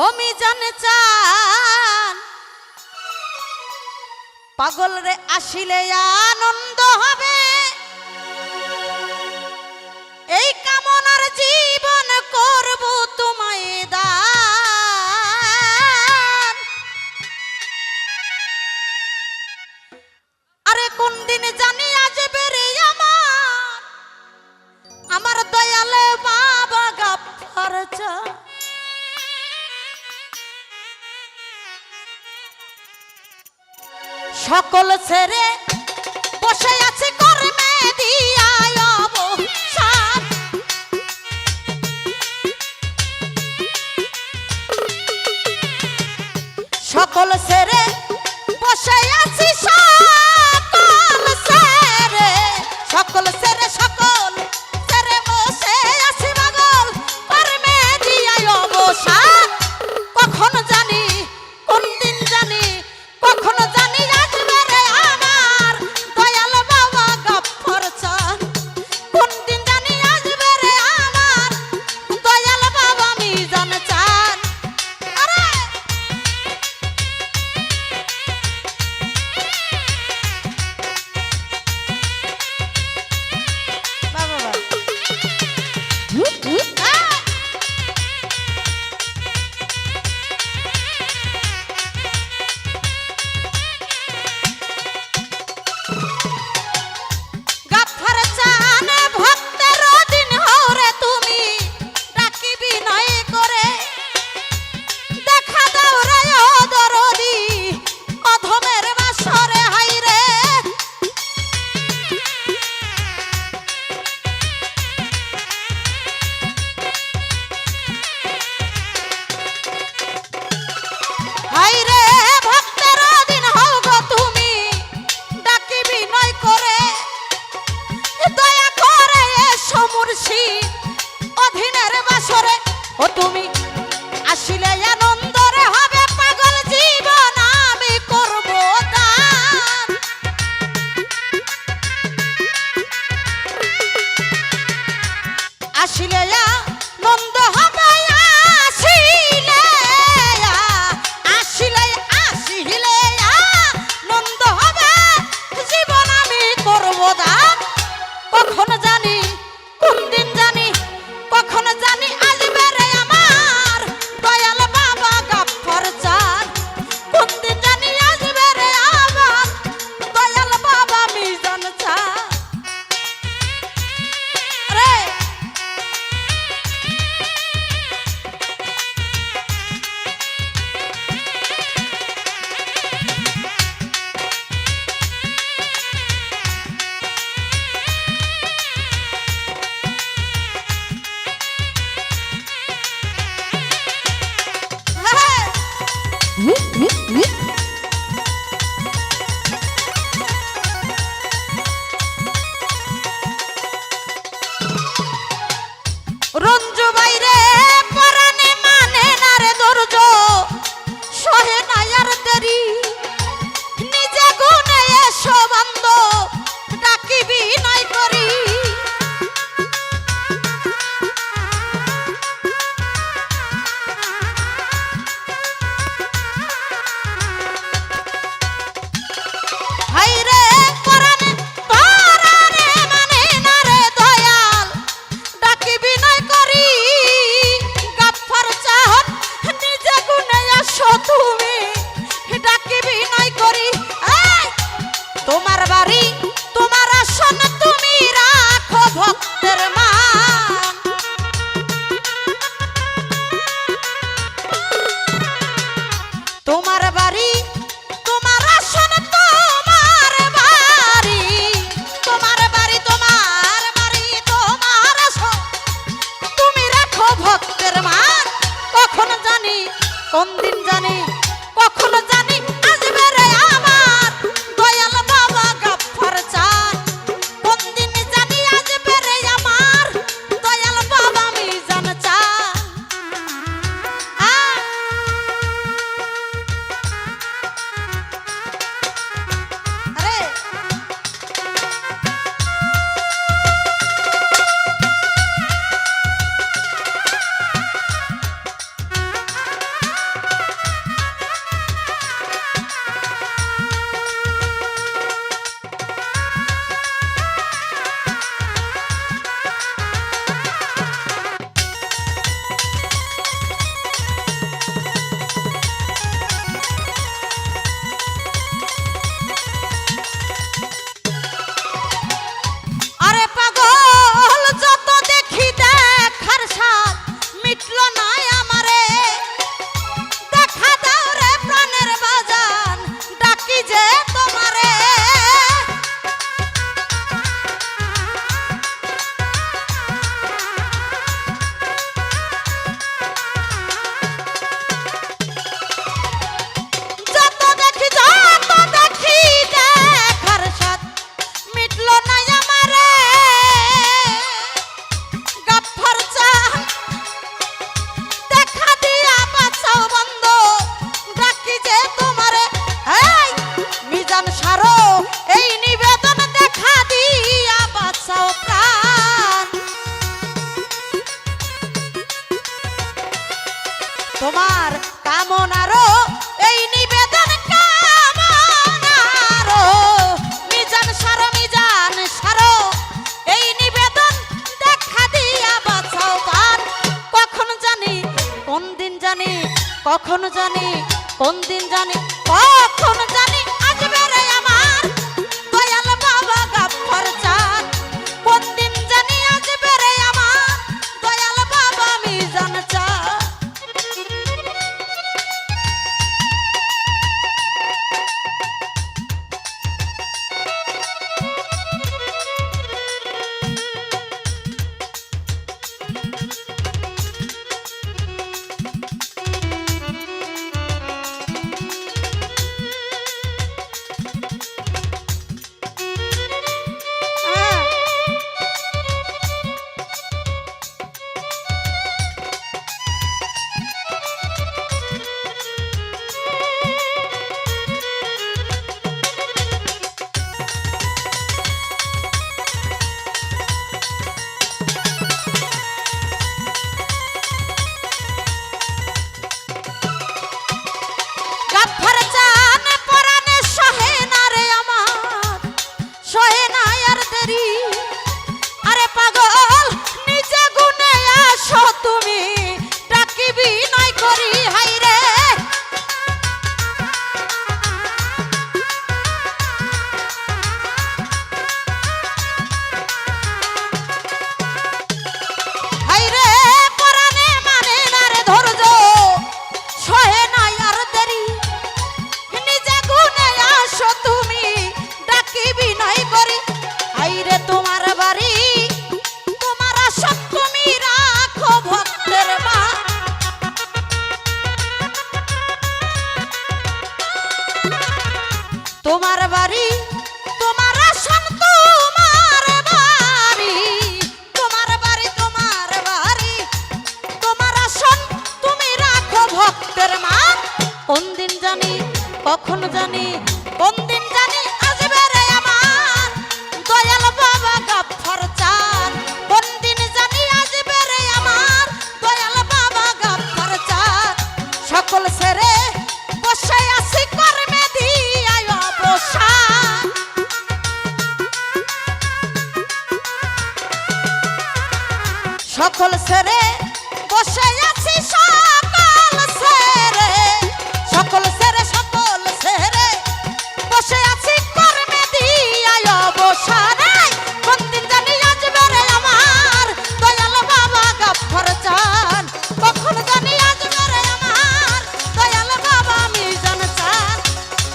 আমি জানে চান পাগল রে আসিলে আনন্দ হবে, এই কামনার জীবন করব তোমায় দান। আরে কোন দিন জানি আসবে রে আমার দয়ালে বাবা গাফফার চা। সকল ছেড়ে বসে আছে কর্মে দিয়া অবসান, সকল ছেড়ে বসে আছি, সকল ছেড়ে সকল ছেড়ে সকল ছেড়ে বসে আছি পাগল কর্মে দিয়া অবসান। কখন জানি কোন দিন জানি কখন জানি আসবে রে আমার দয়াল বাবা গাফফার চা। কোন দিন জানি আসবে রে আমার দয়াল বাবা মিজান চান। আরে তোমার বাড়ি তোমার আসন তোমার বাড়ি, তোমার বাড়ি তোমার বাড়ি, তোমার আসন তুমি রাখো ভক্তের মান। কোন দিন জানি কখন জানি, কোন দিন জানি আসবে রে আমার দয়াল বাবা গাফফার চাঁদ। কোন দিন জানি আসবে রে আমার দয়াল বাবা গাফফার চাঁদ। সকল ছেড়ে বসে আছি কর্মে দিয়ায় অবসান। সকল ছেড়ে বসে আছি, সকল ছেড়ে, সকল ছেড়ে, সকল ছেড়ে বসে আছি কর্মে দিয়ায় অবসান। কোন দিন জানি আসবে রে আমার দয়াল বাবা গাফফার চাঁদ। কখন জানি আসবে রে আমার দয়াল বাবা মিজান চাঁদ।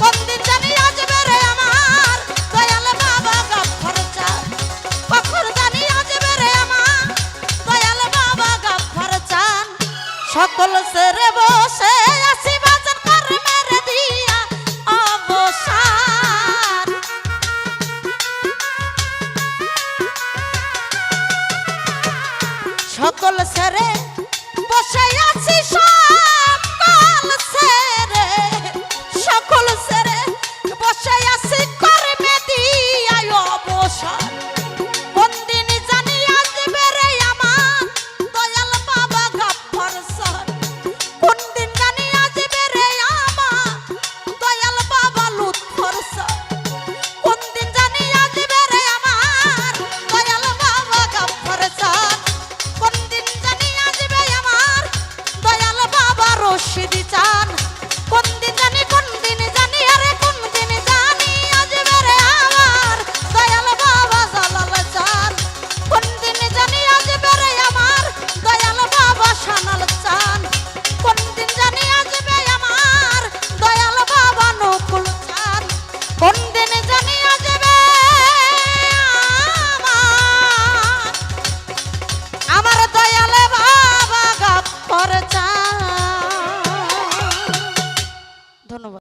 কোন দিন জানি আসবে রে আমার দয়াল বাবা গাফফার চাঁদ। কখন জানি আসবে রে আমার দয়াল বাবা গাফফার চাঁদ। সকল ছেড়ে বসে আছি বাজান কর্মের দিয়া অবসান। সকল ছেড়ে বসে আছি, সকল ছেড়ে, সকল ছেড়ে